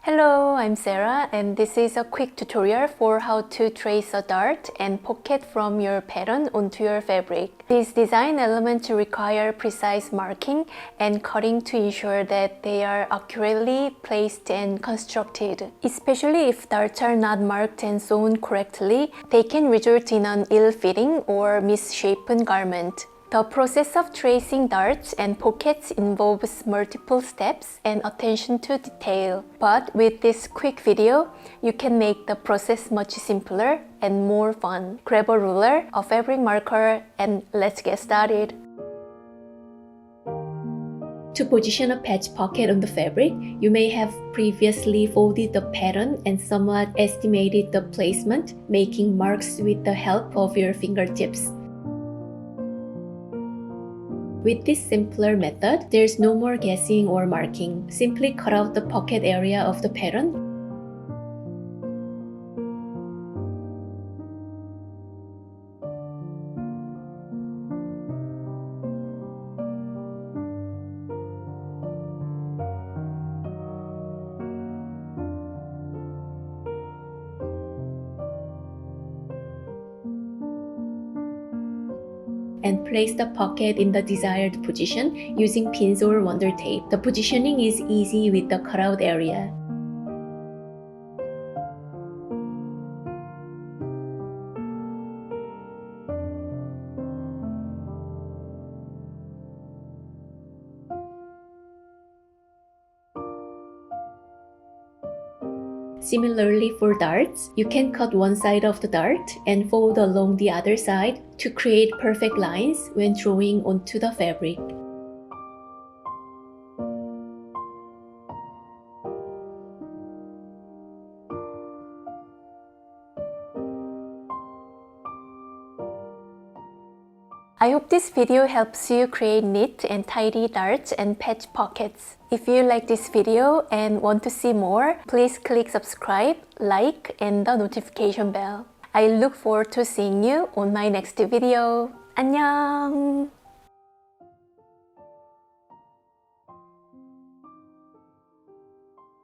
Hello, I'm Sarah and this is a quick tutorial for how to trace a dart and pocket from your pattern onto your fabric. These design elements require precise marking and cutting to ensure that they are accurately placed and constructed. Especially if darts are not marked and sewn correctly, they can result in an ill-fitting or misshapen garment. The process of tracing darts and pockets involves multiple steps and attention to detail. But with this quick video, you can make the process much simpler and more fun. Grab a ruler, a fabric marker, and let's get started. To position a patch pocket on the fabric, you may have previously folded the pattern and somewhat estimated the placement, making marks with the help of your fingertips. With this simpler method, there's no more guessing or marking. Simply cut out the pocket area of the pattern. And place the pocket in the desired position using pins or wonder tape. The positioning is easy with the cutout area. Similarly for darts, you can cut one side of the dart and fold along the other side to create perfect lines when drawing onto the fabric. I hope this video helps you create neat and tidy darts and patch pockets. If you like this video and want to see more, please click subscribe, like, and the notification bell. I look forward to seeing you on my next video. 안녕!